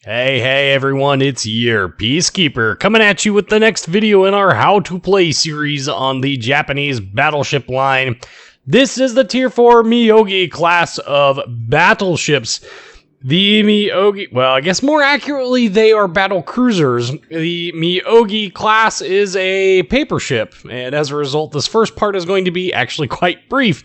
Hey everyone, it's your Peacekeeper coming at you with the next video in our How to Play series on the Japanese battleship line. This is the Tier 4 Myogi class of battleships. The Myogi, well, I guess more accurately, they are battle cruisers. The Myogi class is a paper ship, and as a result, this first part is going to be actually quite brief.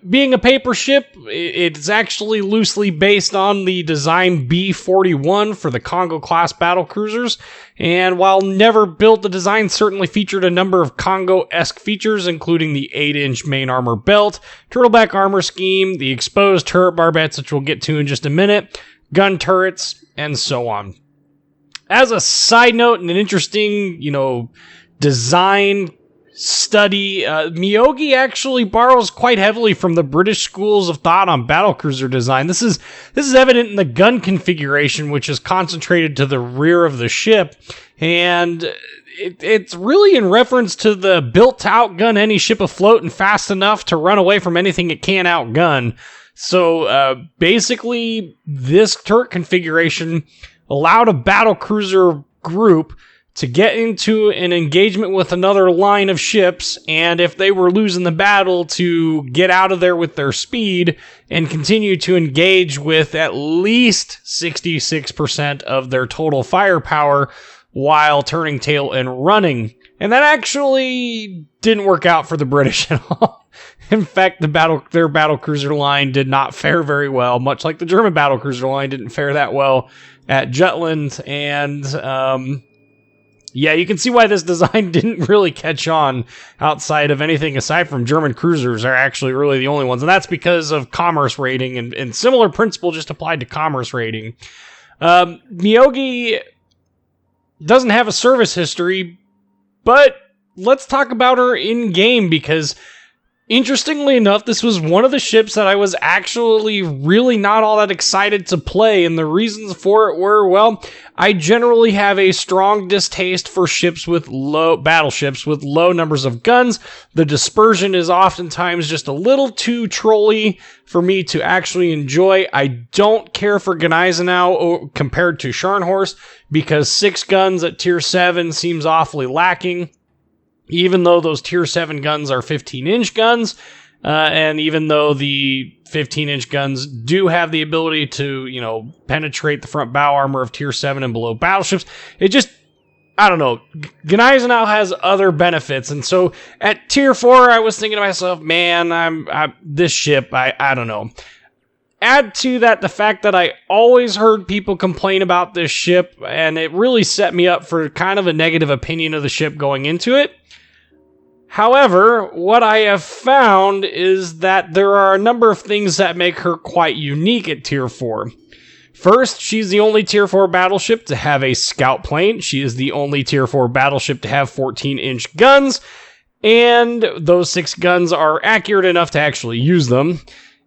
Being a paper ship, it's actually loosely based on the design B-41 for the Kongou class battle cruisers, and while never built, the design certainly featured a number of Kongou-esque features, including the 8-inch main armor belt, turtleback armor scheme, the exposed turret barbettes, which we'll get to in just a minute, gun turrets, and so on. As a side note and an interesting, design study, Myogi actually borrows quite heavily from the British schools of thought on battlecruiser design. This is evident in the gun configuration, which is concentrated to the rear of the ship, and it's really in reference to the built to outgun any ship afloat and fast enough to run away from anything it can outgun. So basically, this turret configuration allowed a battlecruiser group to get into an engagement with another line of ships, and if they were losing the battle, to get out of there with their speed and continue to engage with at least 66% of their total firepower while turning tail and running. And that actually didn't work out for the British at all. In fact, their battlecruiser line did not fare very well, much like the German battlecruiser line didn't fare that well at Jutland, and yeah, you can see why this design didn't really catch on outside of anything aside from German cruisers are actually really the only ones. And that's because of commerce rating and similar principle just applied to commerce rating. Myogi doesn't have a service history, but let's talk about her in-game because interestingly enough, this was one of the ships that I was actually really not all that excited to play, and the reasons for it were, well, I generally have a strong distaste for battleships with low numbers of guns. The dispersion is oftentimes just a little too trolly for me to actually enjoy. I don't care for Gneisenau compared to Scharnhorst because 6 guns at Tier 7 seems awfully lacking. Even though those Tier 7 guns are 15-inch guns, and even though the 15-inch guns do have the ability to, penetrate the front bow armor of Tier 7 and below battleships, it just, I don't know, Gneisenau has other benefits, and so at Tier 4, I was thinking to myself, man, this ship, I don't know. Add to that the fact that I always heard people complain about this ship, and it really set me up for kind of a negative opinion of the ship going into it. However, what I have found is that there are a number of things that make her quite unique at Tier 4. First, she's the only Tier 4 battleship to have a scout plane. She is the only Tier 4 battleship to have 14-inch guns, and those 6 guns are accurate enough to actually use them.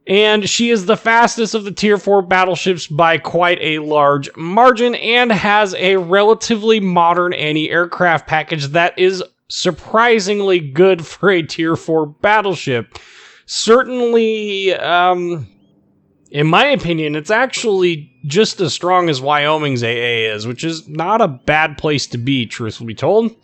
And she is the fastest of the Tier 4 battleships by quite a large margin and has a relatively modern anti-aircraft package that is surprisingly good for a Tier 4 battleship. Certainly, in my opinion, it's actually just as strong as Wyoming's AA is, which is not a bad place to be, truthfully told.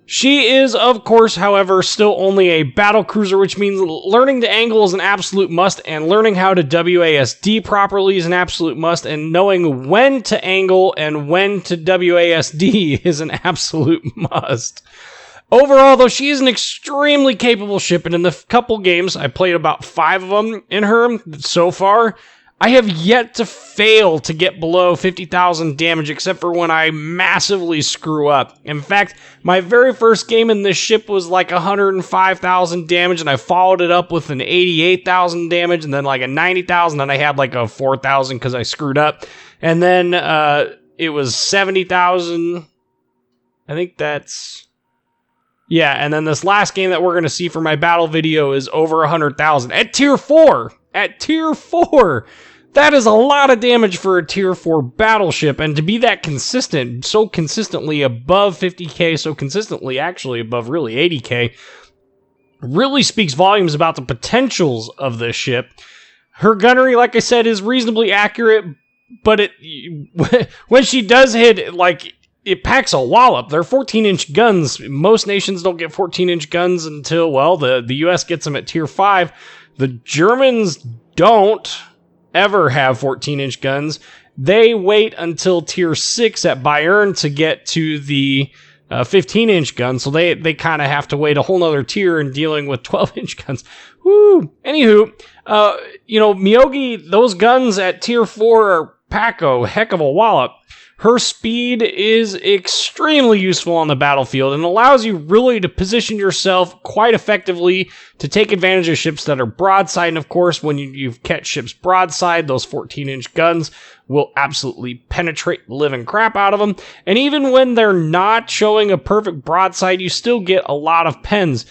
She is, of course, however, still only a battlecruiser, which means learning to angle is an absolute must, and learning how to WASD properly is an absolute must, and knowing when to angle and when to WASD is an absolute must. Overall, though, she is an extremely capable ship, and in the couple games, I played about 5 of them in her so far, I have yet to fail to get below 50,000 damage, except for when I massively screw up. In fact, my very first game in this ship was like 105,000 damage, and I followed it up with an 88,000 damage, and then like a 90,000, and I had like a 4,000 because I screwed up. And then it was 70,000. I think that's... yeah, and then this last game that we're going to see for my battle video is over 100,000 at Tier 4. At Tier 4! That is a lot of damage for a Tier 4 battleship, and to be that consistent, so consistently above 50k, so consistently actually above really 80k, really speaks volumes about the potentials of this ship. Her gunnery, like I said, is reasonably accurate, but when she does hit, like, it packs a wallop. They're 14-inch guns. Most nations don't get 14-inch guns until, well, the US gets them at tier 5. The Germans don't ever have 14-inch guns. They wait until tier 6 at Bayern to get to the 15-inch guns, so they kind of have to wait a whole nother tier in dealing with 12-inch guns. Woo! Anywho, Myogi, those guns at tier 4 pack a heck of a wallop. Her speed is extremely useful on the battlefield and allows you really to position yourself quite effectively to take advantage of ships that are broadside. And of course, when you catch ships broadside, those 14-inch guns will absolutely penetrate the living crap out of them. And even when they're not showing a perfect broadside, you still get a lot of pens.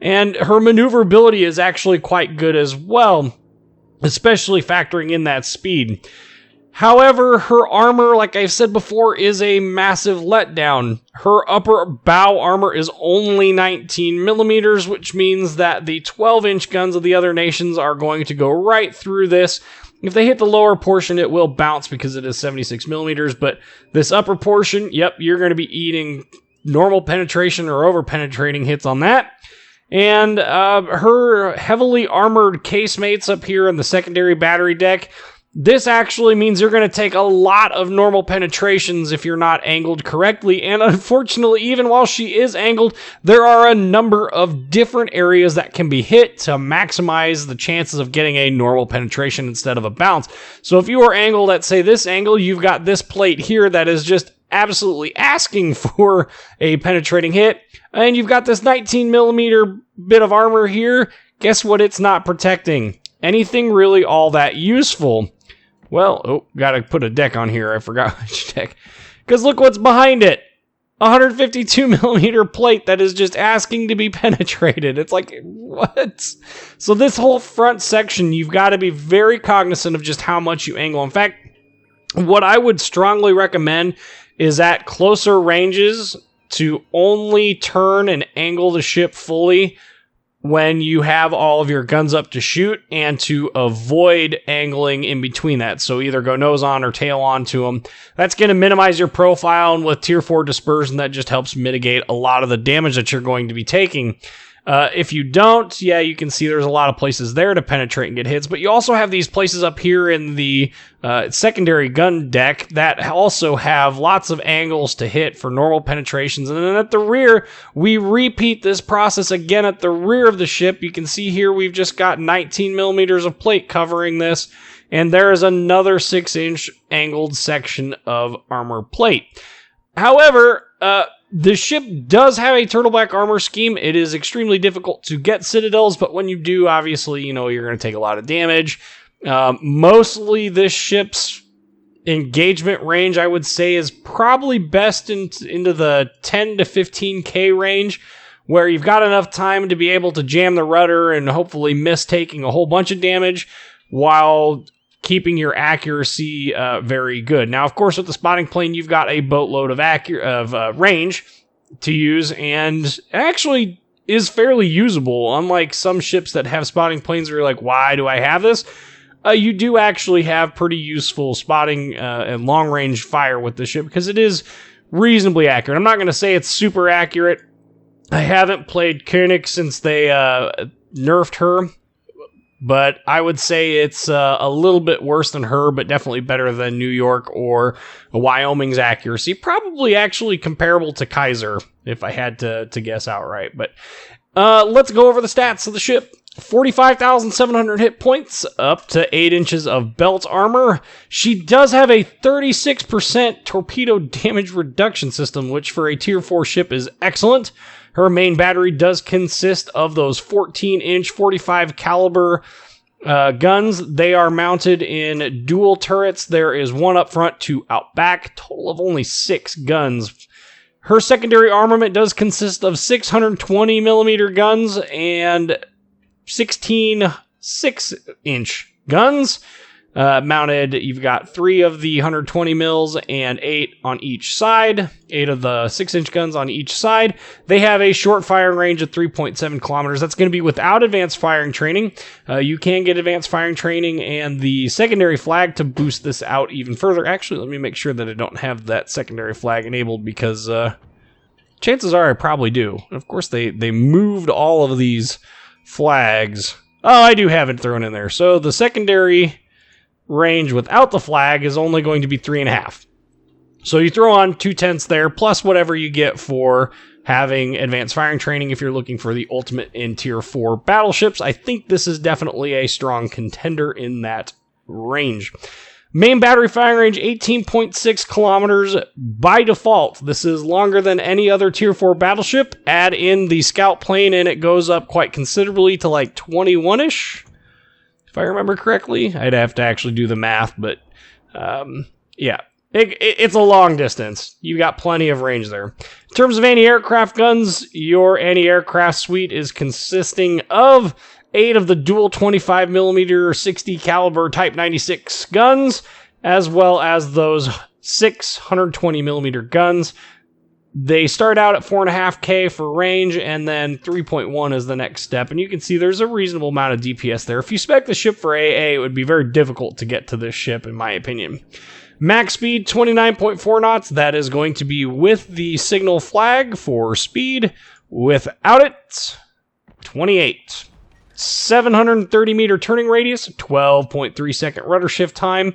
And her maneuverability is actually quite good as well, especially factoring in that speed. However, her armor, like I've said before, is a massive letdown. Her upper bow armor is only 19 millimeters, which means that the 12-inch guns of the other nations are going to go right through this. If they hit the lower portion, it will bounce because it is 76 millimeters, but this upper portion, yep, you're going to be eating normal penetration or over-penetrating hits on that. And her heavily armored casemates up here in the secondary battery deck, this actually means you're going to take a lot of normal penetrations if you're not angled correctly, and unfortunately, even while she is angled, there are a number of different areas that can be hit to maximize the chances of getting a normal penetration instead of a bounce. So if you are angled at, say, this angle, you've got this plate here that is just absolutely asking for a penetrating hit, and you've got this 19 millimeter bit of armor here. Guess what it's not protecting? Anything really all that useful. Well, gotta put a deck on here. I forgot which deck. Because look what's behind it. 152 millimeter plate that is just asking to be penetrated. It's like, what? So this whole front section, you've got to be very cognizant of just how much you angle. In fact, what I would strongly recommend is at closer ranges to only turn and angle the ship fully when you have all of your guns up to shoot, and to avoid angling in between that. So either go nose on or tail on to them. That's going to minimize your profile, and with tier 4 dispersion, that just helps mitigate a lot of the damage that you're going to be taking. If you don't, yeah, you can see there's a lot of places there to penetrate and get hits, but you also have these places up here in the secondary gun deck that also have lots of angles to hit for normal penetrations. And then at the rear, we repeat this process again at the rear of the ship. You can see here we've just got 19 millimeters of plate covering this, and there is another 6-inch angled section of armor plate. However, the ship does have a turtleback armor scheme. It is extremely difficult to get citadels, but when you do, obviously, you're going to take a lot of damage. Mostly this ship's engagement range, I would say, is probably best into the 10 to 15k range, where you've got enough time to be able to jam the rudder and hopefully miss taking a whole bunch of damage while keeping your accuracy very good. Now, of course, with the spotting plane, you've got a boatload of range to use, and actually is fairly usable. Unlike some ships that have spotting planes where you're like, why do I have this? You do actually have pretty useful spotting and long-range fire with the ship, because it is reasonably accurate. I'm not going to say it's super accurate. I haven't played Koenig since they nerfed her, but I would say it's a little bit worse than her, but definitely better than New York or Wyoming's accuracy. Probably actually comparable to Kaiser, if I had to guess outright. But let's go over the stats of the ship. 45,700 hit points, up to 8 inches of belt armor. She does have a 36% torpedo damage reduction system, which for a tier 4 ship is excellent. Her main battery does consist of those 14-inch 45 caliber guns. They are mounted in dual turrets. There is one up front, 2 out back, total of only 6 guns. Her secondary armament does consist of 620 millimeter guns and 16 6-inch guns. mounted. You've got 3 of the 120 mils and 8 on each side, 8 of the 6-inch guns on each side. They have a short firing range of 3.7 kilometers. That's going to be without advanced firing training. You can get advanced firing training and the secondary flag to boost this out even further. Actually, let me make sure that I don't have that secondary flag enabled, because chances are I probably do. And of course, they moved all of these flags. Oh, I do have it thrown in there. So the secondary range without the flag is only going to be 3.5. So you throw on 2/10 there, plus whatever you get for having advanced firing training if you're looking for the ultimate in Tier 4 battleships. I think this is definitely a strong contender in that range. Main battery firing range, 18.6 kilometers by default. This is longer than any other Tier 4 battleship. Add in the scout plane and it goes up quite considerably to like 21-ish. If I remember correctly. I'd have to actually do the math, but yeah. It's a long distance. You got plenty of range there. In terms of anti-aircraft guns, your anti-aircraft suite is consisting of 8 of the dual 25mm 60 caliber Type 96 guns, as well as those 6 120mm guns. They start out at 4.5K for range, and then 3.1 is the next step. And you can see there's a reasonable amount of DPS there. If you spec the ship for AA, it would be very difficult to get to this ship, in my opinion. Max speed, 29.4 knots. That is going to be with the signal flag for speed. Without it, 28. 730 meter turning radius, 12.3 second rudder shift time.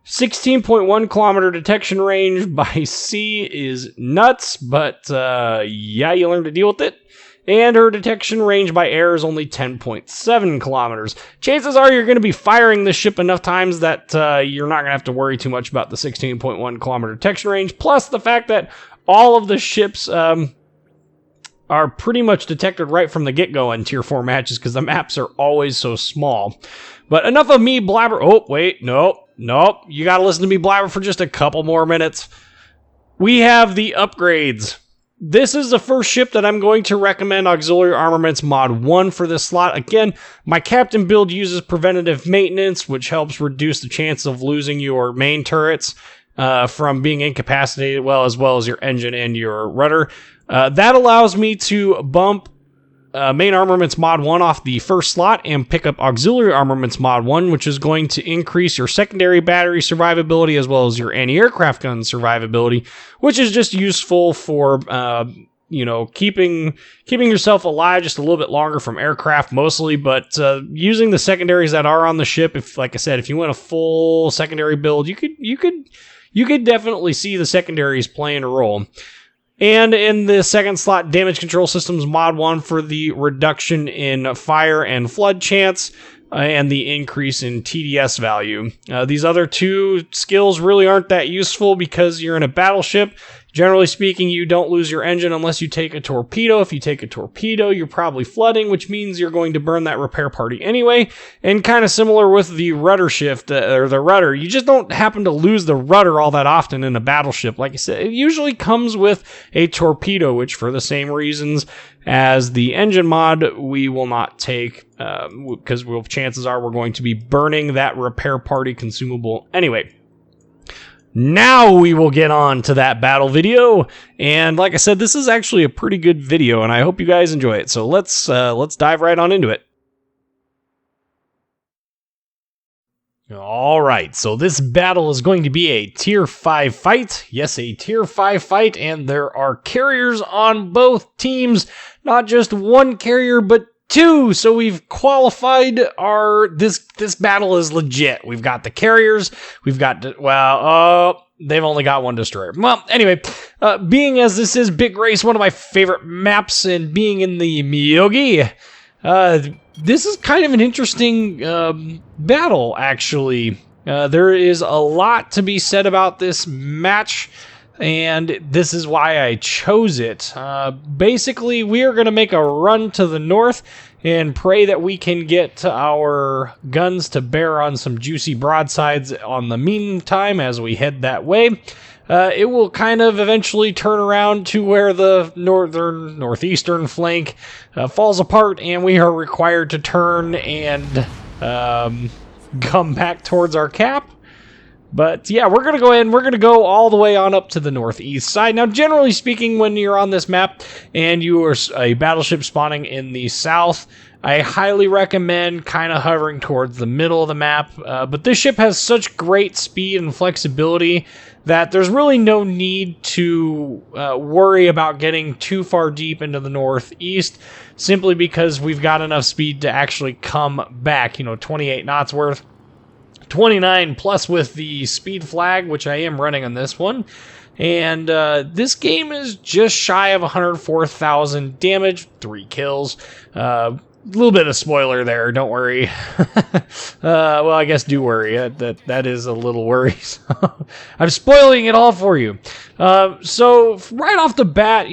16.1 kilometer detection range by sea is nuts, but yeah, you learn to deal with it. And her detection range by air is only 10.7 kilometers. Chances are you're going to be firing this ship enough times that you're not going to have to worry too much about the 16.1 kilometer detection range, plus the fact that all of the ships are pretty much detected right from the get-go in Tier 4 matches, because the maps are always so small. But enough of me blabber. Oh, wait, nope. You gotta listen to me blabber for just a couple more minutes. We have the upgrades. This is the first ship that I'm going to recommend Auxiliary Armaments Mod 1 for this slot. Again, my captain build uses preventative maintenance, which helps reduce the chance of losing your main turrets from being incapacitated, as well as your engine and your rudder. That allows me to bump Main Armaments Mod 1 off the first slot and pick up Auxiliary Armaments Mod 1, which is going to increase your secondary battery survivability as well as your anti-aircraft gun survivability, which is just useful for keeping yourself alive just a little bit longer from aircraft mostly, but using the secondaries that are on the ship. If, like I said, if you want a full secondary build, you could definitely see the secondaries playing a role. And in the second slot, Damage Control Systems Mod 1 for the reduction in fire and flood chance and the increase in TDS value. These other two skills really aren't that useful because you're in a battleship. Generally speaking, you don't lose your engine unless you take a torpedo. If you take a torpedo, you're probably flooding, which means you're going to burn that repair party anyway. And kind of similar with the rudder shift, or the rudder, you just don't happen to lose the rudder all that often in a battleship. Like I said, it usually comes with a torpedo, which for the same reasons as the engine mod, we will not take, because chances are we're going to be burning that repair party consumable anyway. Now we will get on to that battle video, and like I said, this is actually a pretty good video, and I hope you guys enjoy it. So let's dive right on into it. All right, so this battle is going to be a Tier 5 fight. Yes, a Tier 5 fight, and there are carriers on both teams. Not just one carrier, but two. So we've qualified this battle is legit. We've got the carriers. We've got, they've only got one destroyer. Well, anyway, being as this is Big Race, one of my favorite maps, and being in the Myogi, this is kind of an interesting battle, actually. There is a lot to be said about this match, and this is why I chose it. Basically, we are going to make a run to the north and pray that we can get our guns to bear on some juicy broadsides on the meantime as we head that way. It will kind of eventually turn around to where the northeastern flank falls apart, and we are required to turn and come back towards our cap. But yeah, we're going to go ahead and we're going to go all the way on up to the northeast side. Now, generally speaking, when you're on this map and you are a battleship spawning in the south, I highly recommend kind of hovering towards the middle of the map. But this ship has such great speed and flexibility that there's really no need to worry about getting too far deep into the northeast, simply because we've got enough speed to actually come back, 28 knots worth. 29 plus with the speed flag, which I am running on this one. And this game is just shy of 104,000 damage, 3 kills. A little bit of spoiler there, don't worry. Well, I guess do worry. That is a little worrisome. I'm spoiling it all for you. So right off the bat,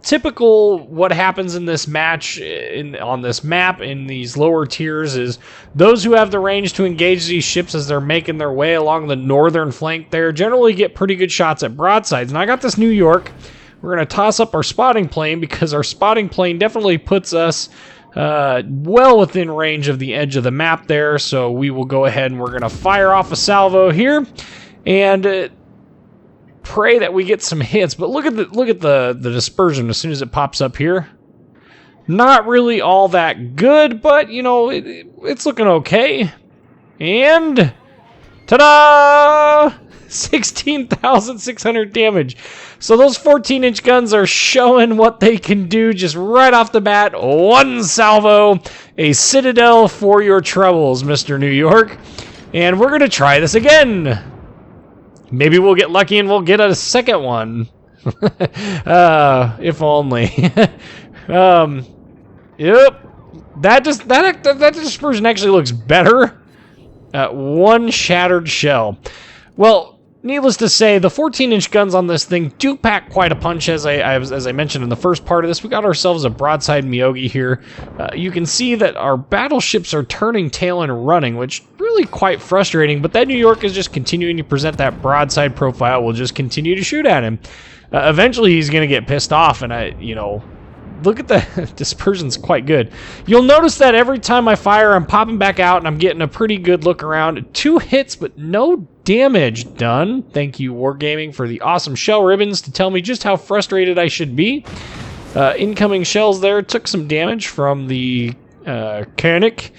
typical what happens in this match on this map in these lower tiers is those who have the range to engage these ships as they're making their way along the northern flank there generally get pretty good shots at broadsides. And I got this New York. We're going to toss up our spotting plane because our spotting plane definitely puts us well within range of the edge of the map there. So we will go ahead and we're going to fire off a salvo here and pray that we get some hits. But look at the dispersion as soon as it pops up here. Not really all that good, but it's looking okay. And ta-da! 16,600 damage. So those 14-inch guns are showing what they can do just right off the bat. One salvo, a citadel for your troubles, Mr. New York. And we're going to try this again. Maybe we'll get lucky and we'll get a second one. If only. Yep. That dispersion actually looks better. One shattered shell. Well, needless to say, the 14-inch guns on this thing do pack quite a punch, as I mentioned in the first part of this. We got ourselves a broadside Myogi here. You can see that our battleships are turning tail and running, which really quite frustrating, but that New York is just continuing to present that broadside profile. We'll just continue to shoot at him. Eventually, he's going to get pissed off, and look at the dispersion's quite good. You'll notice that every time I fire, I'm popping back out, and I'm getting a pretty good look around. 2 hits, but no damage done. Thank you, Wargaming, for the awesome shell ribbons to tell me just how frustrated I should be. Incoming shells there took some damage from the Kongou,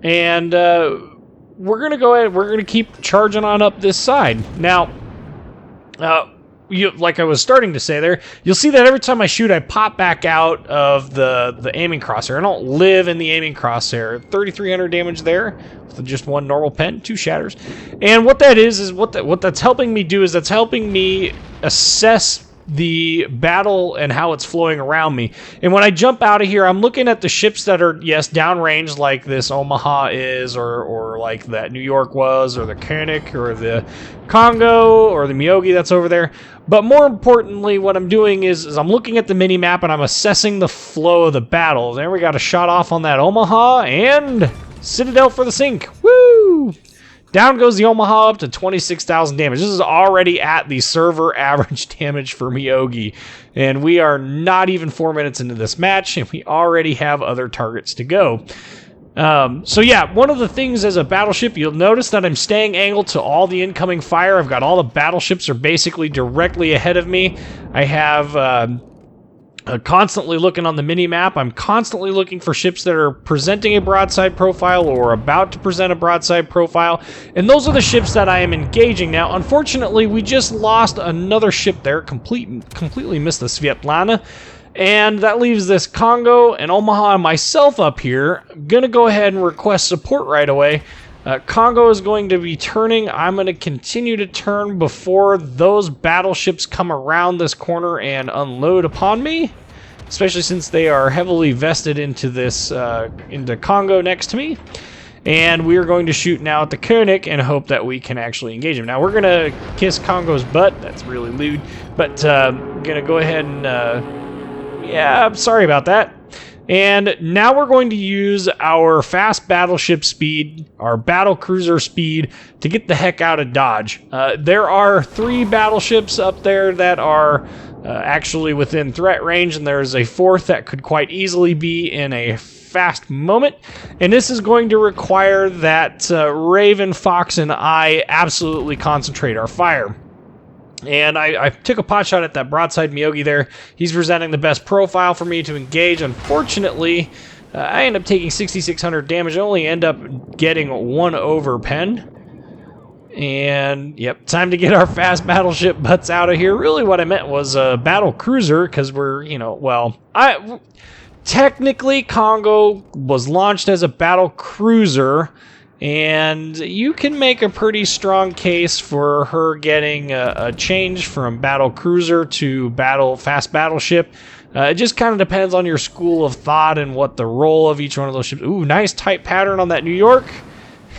and we're going to go ahead, we're going to keep charging on up this side. Now, like I was starting to say there, you'll see that every time I shoot, I pop back out of the aiming crosshair. I don't live in the aiming crosshair. 3,300 damage there with just 1 normal pen, 2 shatters. And what that is what that's helping me do is that's helping me assess the battle and how it's flowing around me. And when I jump out of here, I'm looking at the ships that are, yes, downrange, like this Omaha is, or like that New York was, or the Kongou, or the Kongou, or the Myogi that's over there. But more importantly, what I'm doing is I'm looking at the mini-map and I'm assessing the flow of the battle. There we got a shot off on that Omaha, and Citadel for the sink. Woo! Down goes the Omaha up to 26,000 damage. This is already at the server average damage for Myogi. And we are not even 4 minutes into this match, and we already have other targets to go. So yeah, one of the things as a battleship, you'll notice that I'm staying angled to all the incoming fire. I've got all the battleships are basically directly ahead of me. I have constantly looking on the mini-map. I'm constantly looking for ships that are presenting a broadside profile or about to present a broadside profile, and those are the ships that I am engaging. Now, unfortunately, we just lost another ship there, completely missed the Svetlana, and that leaves this Kongou and Omaha and myself up here. I'm going to go ahead and request support right away. Kongou is going to be turning. I'm going to continue to turn before those battleships come around this corner and unload upon me, especially since they are heavily vested into this into Kongou next to me. And we are going to shoot now at the Kongou and hope that we can actually engage him. Now we're going to kiss Kongou's butt. That's really lewd, but I'm going to go ahead and yeah, I'm sorry about that. And now we're going to use our fast battleship speed, our battlecruiser speed, to get the heck out of Dodge. There are 3 battleships up there that are actually within threat range, and there's a 4th that could quite easily be in a fast moment. And this is going to require that Raven, Fox, and I absolutely concentrate our fire. And I took a pot shot at that broadside Myogi there. He's presenting the best profile for me to engage. Unfortunately, I end up taking 6,600 damage. I only end up getting 1 over pen. And, yep, time to get our fast battleship butts out of here. Really what I meant was a battle cruiser, because we're, you know, well, technically Kongou was launched as a battle cruiser, and you can make a pretty strong case for her getting a change from battle cruiser to fast battleship. It just kind of depends on your school of thought and what the role of each one of those ships. Ooh, nice tight pattern on that New York.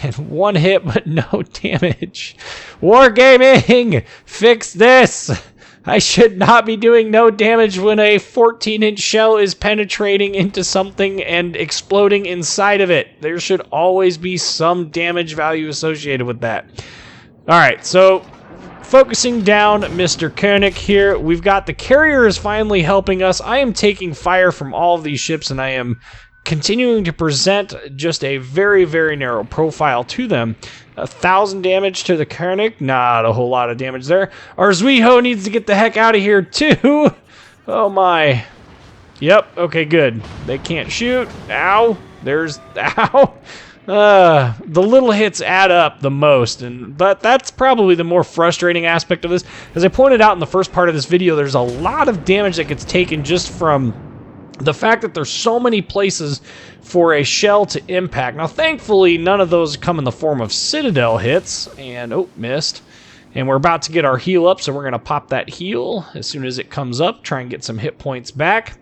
And 1 hit, but no damage. Wargaming! Fix this! I should not be doing no damage when a 14-inch shell is penetrating into something and exploding inside of it. There should always be some damage value associated with that. Alright, so focusing down Mr. Koenig here. We've got the carriers finally helping us. I am taking fire from all of these ships, and I am continuing to present just a very, very narrow profile to them. 1,000 damage to the Koenig. Not a whole lot of damage there. Our Zuiho needs to get the heck out of here, too. Oh, my. Yep. Okay, good. They can't shoot. Ow. There's... Ow. The little hits add up the most, but that's probably the more frustrating aspect of this. As I pointed out in the first part of this video, there's a lot of damage that gets taken just from the fact that there's so many places for a shell to impact. Now, thankfully, none of those come in the form of Citadel hits, and, oh, missed. And we're about to get our heal up, so we're going to pop that heal as soon as it comes up, try and get some hit points back.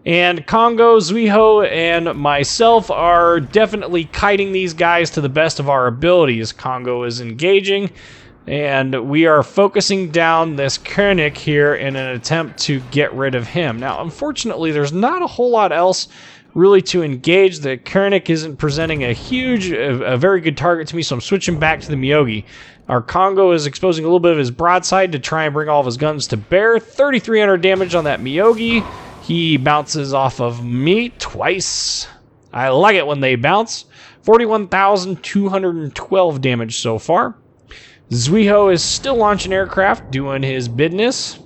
And Kongou, Zuiho, and myself are definitely kiting these guys to the best of our abilities. Kongou is engaging, and we are focusing down this Koenig here in an attempt to get rid of him. Now, unfortunately, there's not a whole lot else really to engage. The Koenig isn't presenting a very good target to me, so I'm switching back to the Myogi. Our Kongou is exposing a little bit of his broadside to try and bring all of his guns to bear. 3,300 damage on that Myogi. He bounces off of me twice. I like it when they bounce. 41,212 damage so far. Zuiho is still launching aircraft, doing his business.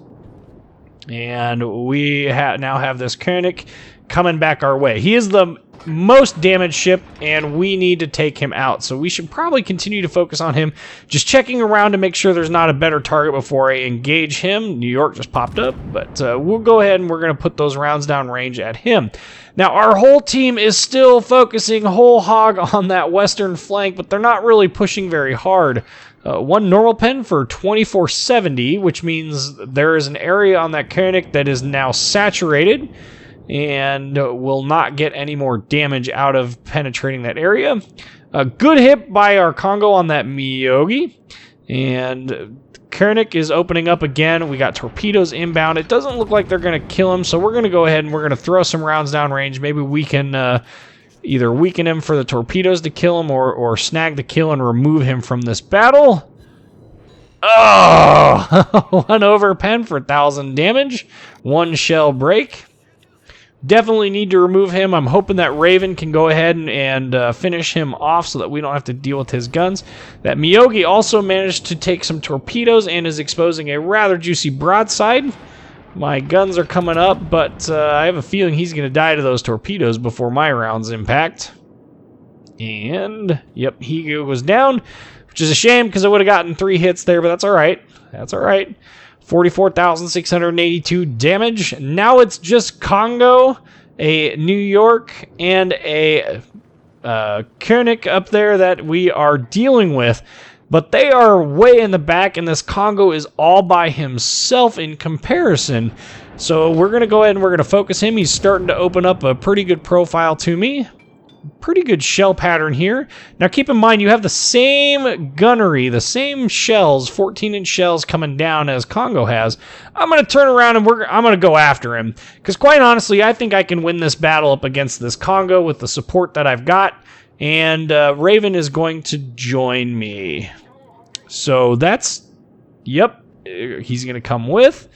And we now have this Koenig coming back our way. He is the most damaged ship, and we need to take him out. So we should probably continue to focus on him. Just checking around to make sure there's not a better target before I engage him. New York just popped up, but we'll go ahead and we're going to put those rounds down range at him. Now, our whole team is still focusing whole hog on that western flank, but they're not really pushing very hard. 1 normal pen for 2470, which means there is an area on that Koenig that is now saturated and will not get any more damage out of penetrating that area. A good hit by our Kongou on that Myogi, and Koenig is opening up again. We got torpedoes inbound. It doesn't look like they're going to kill him, so we're going to go ahead and we're going to throw some rounds downrange. Maybe we can either weaken him for the torpedoes to kill him or snag the kill and remove him from this battle. Oh! 1 over pen for 1,000 damage. 1 shell break. Definitely need to remove him. I'm hoping that Raven can go ahead and finish him off so that we don't have to deal with his guns. That Myogi also managed to take some torpedoes and is exposing a rather juicy broadside. My guns are coming up, but I have a feeling he's going to die to those torpedoes before my rounds impact. And, yep, he goes down, which is a shame because I would have gotten 3 hits there, but that's all right. That's all right. 44,682 damage. Now it's just Kongou, a New York, and a Koenig up there that we are dealing with. But they are way in the back, and this Kongou is all by himself in comparison. So we're going to go ahead and we're going to focus him. He's starting to open up a pretty good profile to me. Pretty good shell pattern here. Now keep in mind, you have the same gunnery, the same shells, 14-inch shells coming down as Kongou has. I'm going to turn around and I'm going to go after him. Because quite honestly, I think I can win this battle up against this Kongou with the support that I've got. And Raven is going to join me. So that's, yep, he's going to come with.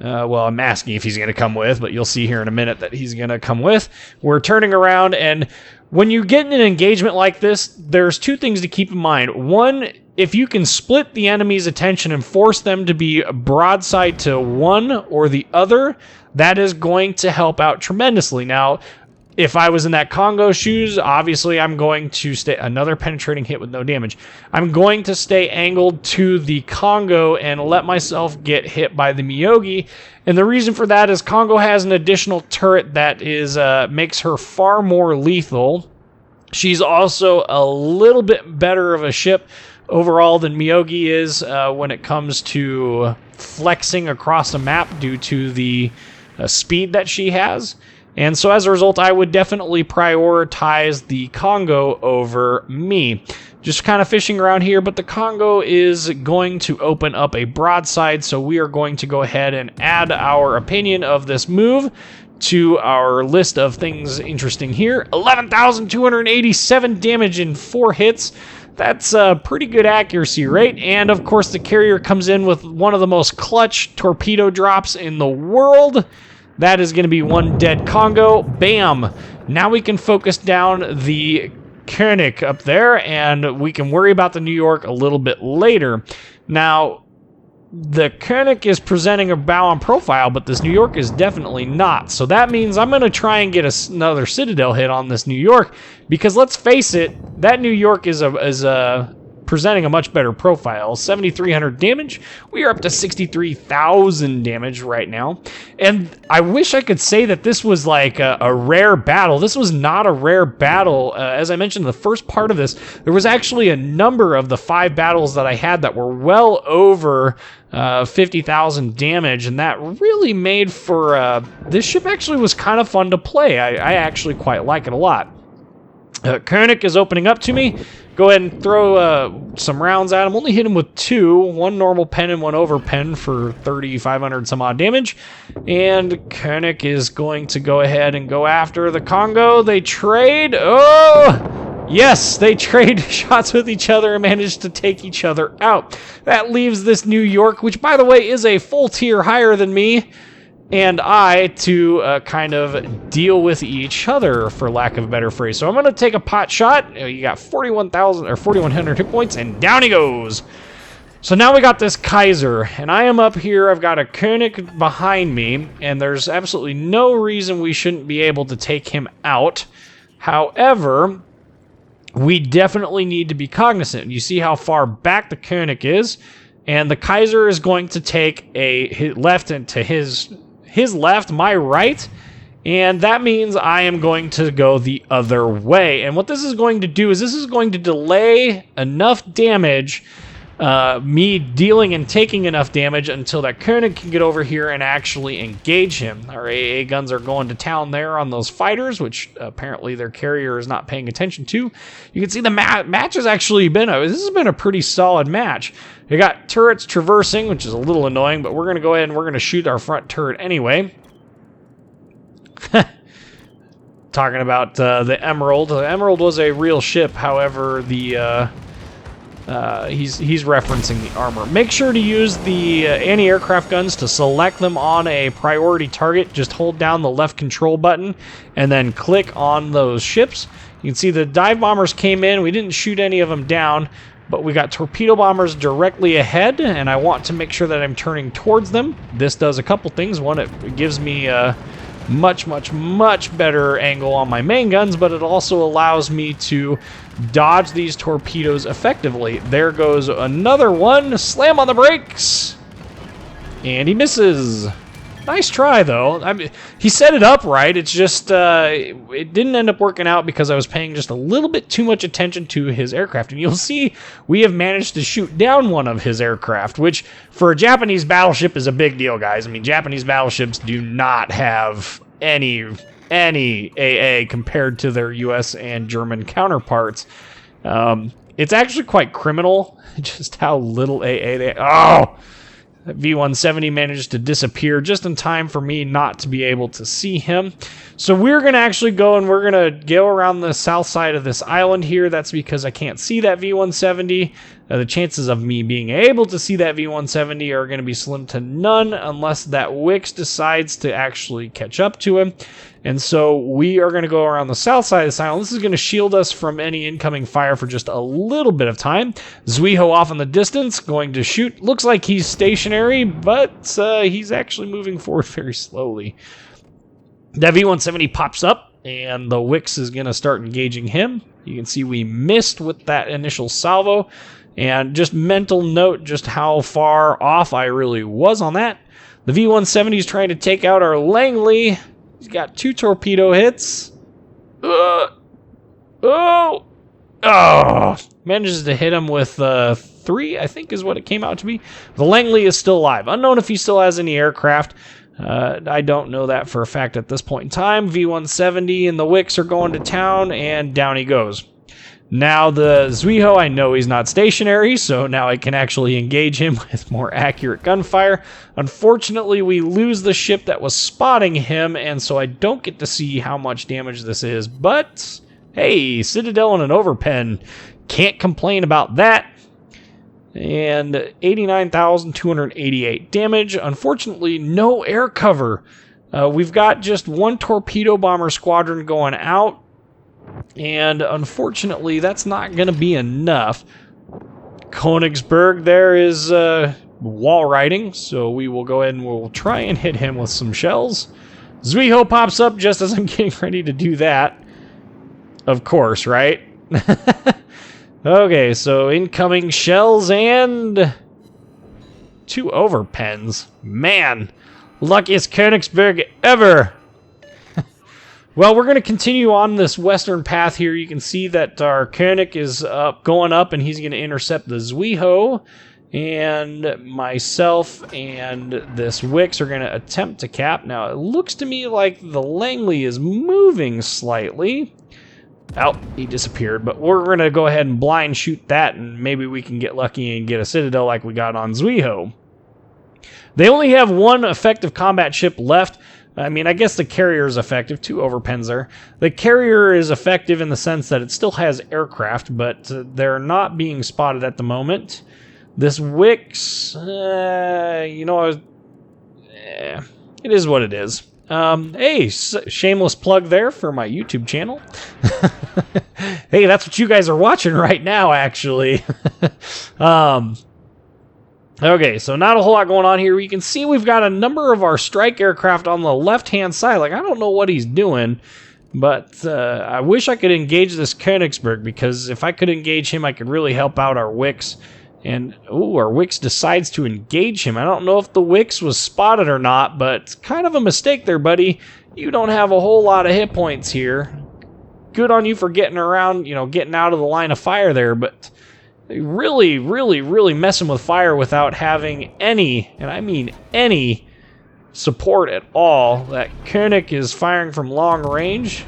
Well, I'm asking if he's going to come with, but you'll see here in a minute that he's going to come with. We're turning around, and when you get in an engagement like this, there's two things to keep in mind. One, if you can split the enemy's attention and force them to be broadside to one or the other, that is going to help out tremendously. Now, if I was in that Kongou shoes, obviously I'm going to stay... Another penetrating hit with no damage. I'm going to stay angled to the Kongou and let myself get hit by the Myogi. And the reason for that is Kongou has an additional turret that is makes her far more lethal. She's also a little bit better of a ship overall than Myogi is when it comes to flexing across the map due to the speed that she has. And so as a result, I would definitely prioritize the Kongou over me. Just kind of fishing around here, but the Kongou is going to open up a broadside, so we are going to go ahead and add our opinion of this move to our list of things interesting here. 11,287 damage in 4 hits. That's a pretty good accuracy rate. And of course, the carrier comes in with one of the most clutch torpedo drops in the world. That is going to be one dead Kongou. Bam! Now we can focus down the Koenig up there, and we can worry about the New York a little bit later. Now, the Koenig is presenting a bow on profile, but this New York is definitely not. So that means I'm going to try and get another Citadel hit on this New York, because let's face it, that New York is presenting a much better profile. 7,300 damage. We are up to 63,000 damage right now. And I wish I could say that this was like a rare battle. This was not a rare battle. As I mentioned in the first part of this, there was actually a number of the 5 battles that I had that were well over 50,000 damage, and that really made for... this ship actually was kind of fun to play. I actually quite like it a lot. Koenig is opening up to me. Go ahead and throw some rounds at him. Only hit him with 2. One normal pen and one over pen for 3,500 some odd damage. And Koenig is going to go ahead and go after the Kongou. They trade. Oh! Yes, they trade shots with each other and manage to take each other out. That leaves this New York, which, by the way, is a full tier higher than me, and I to kind of deal with each other, for lack of a better phrase. So I'm going to take a pot shot. You got 41,000 or 4,100 hit points, and down he goes. So now we got this Kaiser, and I am up here. I've got a Koenig behind me, and there's absolutely no reason we shouldn't be able to take him out. However, we definitely need to be cognizant. You see how far back the Koenig is, and the Kaiser is going to take a left into his left, my right, and that means I am going to go the other way. And what this is going to do is this is going to delay enough damage, me dealing and taking enough damage until that Koenig can get over here and actually engage him. Our AA guns are going to town there on those fighters, which apparently their carrier is not paying attention to. You can see the match has actually been this has been a pretty solid match. We got turrets traversing, which is a little annoying, but we're going to go ahead and we're going to shoot our front turret anyway. Talking about the Emerald. The Emerald was a real ship, however, the he's referencing the armor. Make sure to use the anti-aircraft guns to select them on a priority target. Just hold down the left control button and then click on those ships. You can see the dive bombers came in. We didn't shoot any of them down, but we got torpedo bombers directly ahead, and I want to make sure that I'm turning towards them. This does a couple things. One, it gives me a much better angle on my main guns, but it also allows me to dodge these torpedoes effectively. There goes another one. Slam on the brakes, and he misses. Nice try, though. I mean, he set it up right. It's just it didn't end up working out because I was paying just a little bit too much attention to his aircraft. And you'll see we have managed to shoot down one of his aircraft, which for a Japanese battleship is a big deal, guys. I mean, Japanese battleships do not have any AA compared to their US and German counterparts. It's actually quite criminal just how little AA they... Oh! V-170 managed to disappear just in time for me not to be able to see him. So we're going to actually go and we're going to go around the south side of this island here. That's because I can't see that V-170. The chances of me being able to see that V-170 are going to be slim to none unless that Wix decides to actually catch up to him. And so we are going to go around the south side of this island. This is going to shield us from any incoming fire for just a little bit of time. Zuiho off in the distance, going to shoot. Looks like he's stationary, but he's actually moving forward very slowly. That V-170 pops up, and the Wix is going to start engaging him. You can see we missed with that initial salvo. And just mental note just how far off I really was on that. The V-170 is trying to take out our Langley. He's got 2 torpedo hits. Manages to hit him with 3, I think is what it came out to be. The Langley is still alive. Unknown if he still has any aircraft. I don't know that for a fact at this point in time. V-170 and the Wix are going to town, and down he goes. Now the Zuiho, I know he's not stationary, so now I can actually engage him with more accurate gunfire. Unfortunately, we lose the ship that was spotting him, and so I don't get to see how much damage this is. But, hey, Citadel and an overpen. Can't complain about that. And 89,288 damage. Unfortunately, no air cover. We've got just 1 torpedo bomber squadron going out. And unfortunately, that's not going to be enough. Königsberg there is wall riding, so we will go ahead and we'll try and hit him with some shells. Zuiho pops up just as I'm getting ready to do that. Of course, right? Okay, so incoming shells and 2 overpens. Man, luckiest Königsberg ever! Well, we're going to continue on this western path here. You can see that our König is going up, and he's going to intercept the Zuiho. And myself and this Wix are going to attempt to cap. Now, it looks to me like the Langley is moving slightly. Oh, he disappeared. But we're going to go ahead and blind shoot that, and maybe we can get lucky and get a Citadel like we got on Zuiho. They only have 1 effective combat ship left. I mean, I guess the carrier is effective. 2 overpens there. The carrier is effective in the sense that it still has aircraft, but they're not being spotted at the moment. This Wix, you know, it is what it is. Hey, shameless plug there for my YouTube channel. Hey, that's what you guys are watching right now, actually. Okay, so not a whole lot going on here. You can see we've got a number of our strike aircraft on the left-hand side. Like, I don't know what he's doing, but I wish I could engage this Königsberg, because if I could engage him, I could really help out our Wix. And, ooh, our Wix decides to engage him. I don't know if the Wix was spotted or not, but it's kind of a mistake there, buddy. You don't have a whole lot of hit points here. Good on you for getting around, you know, getting out of the line of fire there, but really, really, really messing with fire without having any, and I mean any, support at all. That König is firing from long range.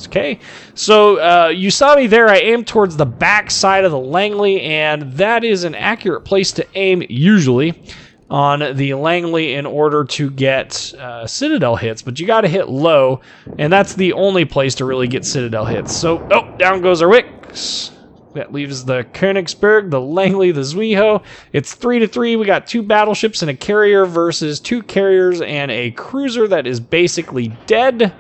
Okay, so you saw me there. I aimed towards the back side of the Langley, and that is an accurate place to aim, usually, on the Langley in order to get Citadel hits, but you got to hit low, and that's the only place to really get Citadel hits. So, oh, down goes our Wix. That leaves the Königsberg, the Langley, the Zuiho. It's 3-3. We got 2 battleships and a carrier versus 2 carriers and a cruiser that is basically dead.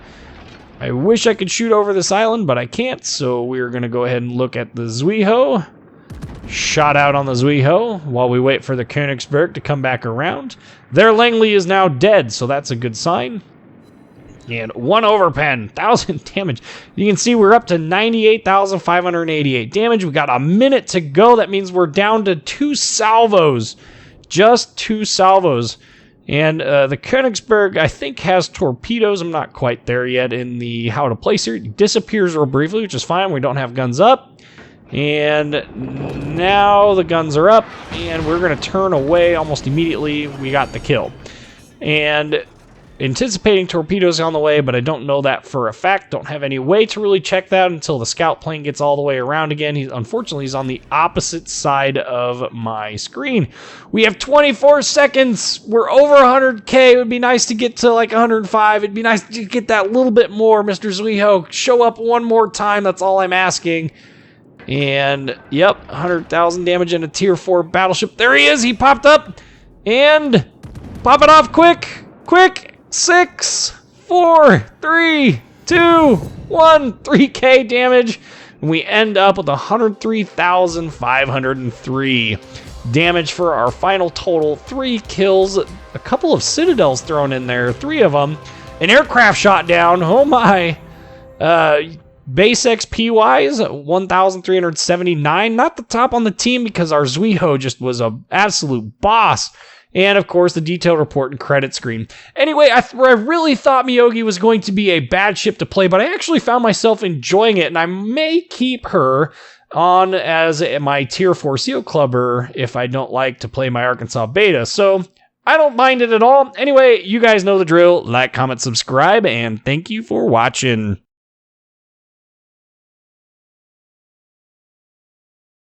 I wish I could shoot over this island, but I can't, so we're going to go ahead and look at the Zuiho. Shot out on the Zuiho while we wait for the Königsberg to come back around. Their Langley is now dead, so that's a good sign. And 1 overpen, 1,000 damage. You can see we're up to 98,588 damage. We got a minute to go. That means we're down to 2 salvos. Just 2 salvos. And the Königsberg, I think, has torpedoes. I'm not quite there yet in the how to place here. It disappears real briefly, which is fine. We don't have guns up. And now the guns are up, and we're going to turn away almost immediately. We got the kill. And anticipating torpedoes on the way, but I don't know that for a fact. Don't have any way to really check that until the scout plane gets all the way around again. Unfortunately, he's on the opposite side of my screen. We have 24 seconds. We're over 100K. It would be nice to get to like 105. It'd be nice to get that little bit more, Mr. Zuiho. Show up one more time. That's all I'm asking. And, yep, 100,000 damage in a tier 4 battleship. There he is! He popped up! And pop it off quick! Quick! 6, 4, 3, 2, 1. 3k damage. And we end up with 103,503 damage for our final total. 3 kills, a couple of citadels thrown in there, 3 of them. An aircraft shot down. Oh my. Base XP wise, 1,379. Not the top on the team because our Zuiho just was an absolute boss. And of course, the detailed report and credit screen. Anyway, I really thought Myogi was going to be a bad ship to play, but I actually found myself enjoying it, and I may keep her on as my tier 4 SEAL clubber if I don't like to play my Arkansas beta. So I don't mind it at all. Anyway, you guys know the drill. Like, comment, subscribe, and thank you for watching.